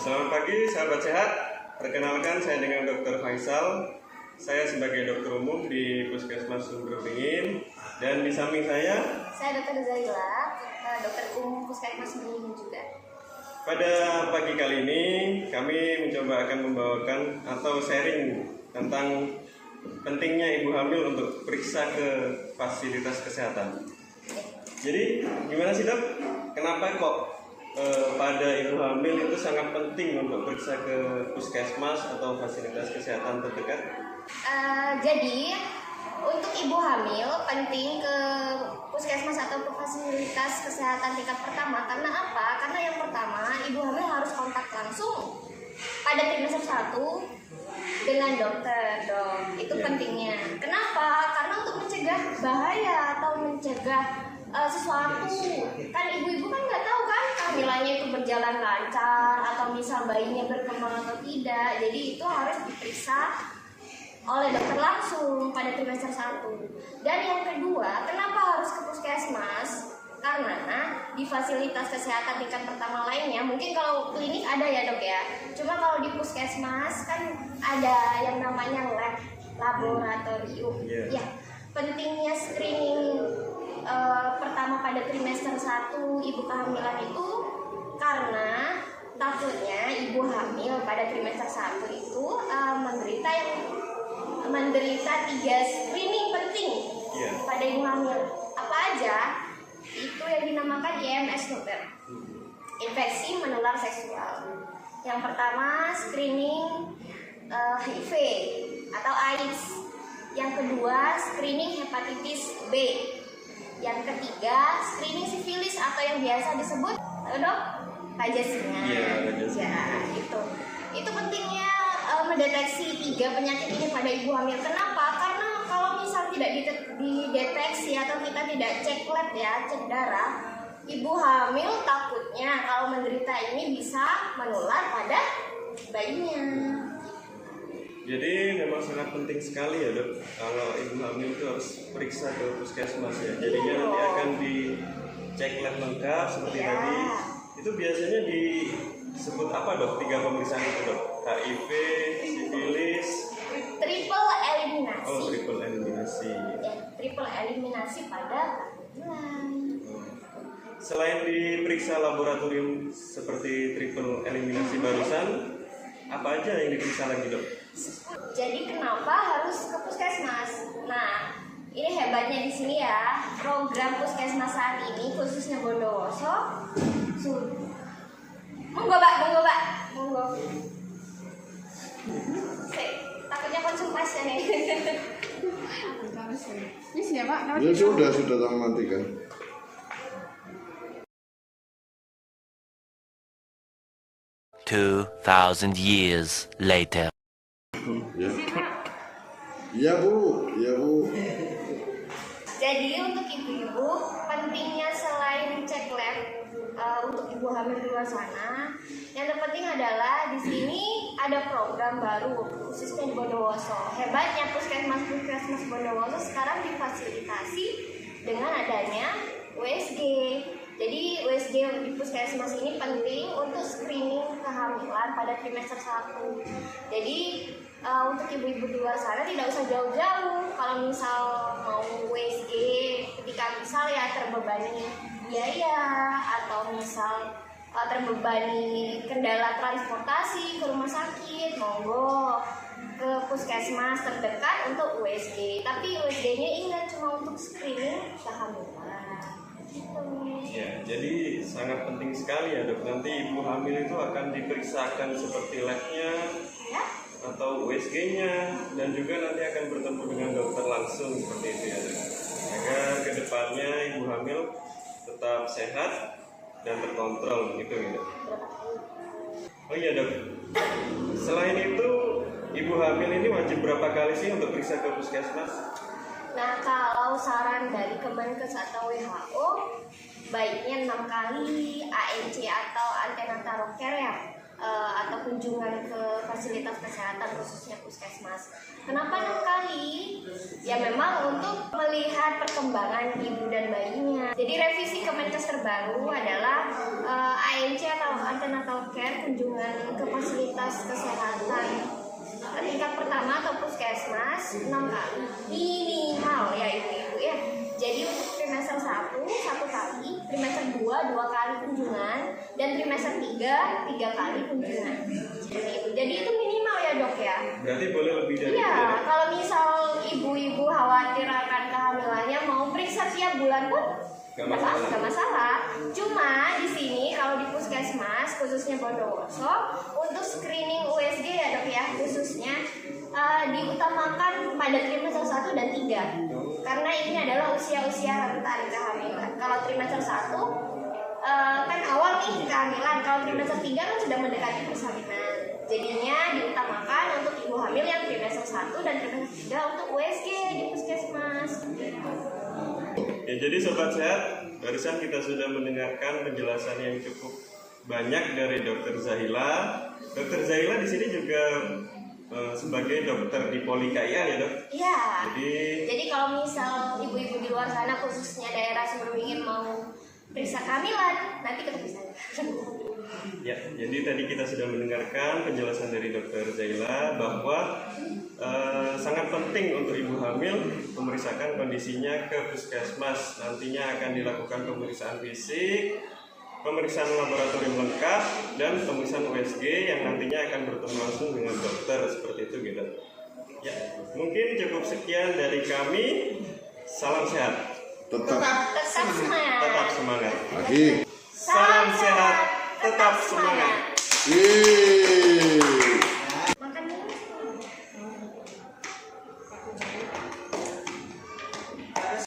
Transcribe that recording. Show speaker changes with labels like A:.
A: Selamat pagi sahabat sehat. Perkenalkan, saya dengan Dr. Faisal. Saya sebagai dokter umum di Puskesmas Sumber Beringin. Dan di samping saya
B: Dr. Zaila, dokter umum Puskesmas Beringin juga.
A: Pada pagi kali ini kami mencoba akan membawakan atau sharing tentang pentingnya ibu hamil untuk periksa ke fasilitas kesehatan. Jadi gimana sih dok? Kenapa kok pada ibu hamil itu sangat penting untuk periksa ke puskesmas atau fasilitas kesehatan terdekat?
B: Jadi untuk ibu hamil penting ke puskesmas atau ke fasilitas kesehatan tingkat pertama. Karena apa? Karena yang pertama, ibu hamil harus kontak langsung pada trimester 1 dengan dokter dong. Itu pentingnya. Kenapa? Karena untuk mencegah bahaya atau mencegah sesuatu. Kan ibu-ibu kan nggak tahu kan kehamilannya itu berjalan lancar atau misal bayinya berkembang atau tidak. Jadi itu harus diperiksa oleh dokter langsung pada trimester 1. Dan yang kedua, kenapa harus ke puskesmas? Karena di fasilitas kesehatan tingkat pertama lainnya, mungkin kalau klinik ada ya dok ya. Cuma kalau di puskesmas kan ada yang namanya laboratorium. Ya, pentingnya screening pertama pada trimester 1 ibu kehamilan itu karena takutnya ibu hamil pada trimester 1 itu menderita 3 screening penting pada ibu hamil. Apa aja? Itu yang dinamakan IMS dokter, infeksi menular seksual. Yang pertama screening HIV atau AIDS. Yang kedua screening hepatitis B. Yang ketiga screening sifilis atau yang biasa disebut dok rajasingnya. Ya, itu pentingnya mendeteksi 3 penyakit ini pada ibu hamil. Kenapa? Karena kalau misal tidak dideteksi atau kita tidak cek lab ya, cek darah, ibu hamil takutnya kalau menderita ini bisa menular pada bayinya.
A: Jadi memang sangat penting sekali ya dok, kalau ibu hamil itu harus periksa ke puskesmas ya. Jadinya nanti akan dicek lab lengkap seperti tadi. Itu biasanya disebut apa dok? 3 pemeriksaan itu dok? HIV, sifilis,
B: triple eliminasi.
A: Oh, triple eliminasi.
B: Ya, triple eliminasi pada kehamilan.
A: Selain diperiksa laboratorium seperti triple eliminasi barusan, apa aja yang diperiksa lagi dok?
B: Jadi kenapa harus ke puskesmas? Nah, ini hebatnya di sini ya. Program puskesmas saat ini khususnya Bondowoso. Monggo. Takutnya konsultasi nih.
C: Ini siapa?
D: Ya sudah mati kan.
E: "2,000 years later."
D: Ya bu.
B: Jadi untuk ibu-ibu pentingnya selain cek lab untuk ibu hamil di luar sana, yang terpenting adalah di sini ada program baru khususnya di Bondowoso. Hebatnya puskesmas Bondowoso sekarang difasilitasi dengan adanya USG. Jadi USG di puskesmas ini penting untuk screening kehamilan pada trimester 1. Jadi untuk ibu-ibu di luar sana tidak usah jauh-jauh. Kalau misal mau USG ketika misal ya terbebani biaya atau misal terbebani kendala transportasi ke rumah sakit, monggo ke puskesmas terdekat untuk USG. Tapi USG-nya ingat cuma untuk screening kehamilan.
A: Ya, jadi sangat penting sekali ya dok. Nanti ibu hamil itu akan diperiksakan seperti labnya atau USG-nya, dan juga nanti akan bertemu dengan dokter langsung seperti itu ya dok. Agar kedepannya ibu hamil tetap sehat dan terkontrol gitu ya dok. Oh iya dok. Selain itu ibu hamil ini wajib berapa kali sih untuk periksa ke puskesmas?
B: Nah, kalau saran dari Kemenkes atau WHO, baiknya 6 kali ANC atau antenatal care ya, ataupun kunjungan ke fasilitas kesehatan khususnya puskesmas. Kenapa 6 kali? Ya memang untuk melihat perkembangan ibu dan bayinya. Jadi revisi Kemenkes terbaru adalah ANC atau antenatal care, kunjungan ke fasilitas kesehatan tingkat pertama atau puskesmas 6 kali minimal ya ibu-ibu ya. Jadi untuk trimester 1 kali, trimester 2 kali kunjungan, dan trimester 3 kali kunjungan. Jadi itu minimal ya dok ya.
A: Berarti boleh lebih dari itu
B: Iya,
A: ya?
B: kalau misal ibu-ibu khawatir akan kehamilannya mau periksa tiap bulan pun nggak masalah. Cuma di sini kalau di puskesmas khususnya Bondowoso untuk screening USG ya dok ya, khususnya diutamakan pada trimester 1 dan 3 karena ini adalah usia-usia rentan kehamilan. Kalau trimester 1 kan awal nih kehamilan, kalau trimester 3 kan sudah mendekati persalinan. Jadinya diutamakan untuk ibu hamil yang trimester 1 dan trimester 3 untuk USG di puskesmas.
A: Ya, jadi sobat sehat, barusan kita sudah mendengarkan penjelasan yang cukup banyak dari Dokter Zahila. Dokter Zahila di sini juga sebagai dokter di Poli KIA ya dok?
B: Iya.
A: Jadi
B: kalau misal ibu-ibu di luar sana khususnya daerah Semeru mau periksa kehamilan, nanti ketemu saya.
A: ya, jadi tadi kita sudah mendengarkan penjelasan dari Dokter Zahila bahwa sangat penting untuk ibu hamil memeriksakan kondisinya ke puskesmas. Nantinya akan dilakukan pemeriksaan fisik, pemeriksaan laboratorium lengkap, dan pemeriksaan USG yang nantinya akan bertemu langsung dengan dokter seperti itu gitu. Ya, mungkin cukup sekian dari kami. Salam sehat.
D: Tetap
B: semangat.
A: Tetap semangat.
D: lagi.
A: Salam sehat, tetap semangat.
D: Yeay.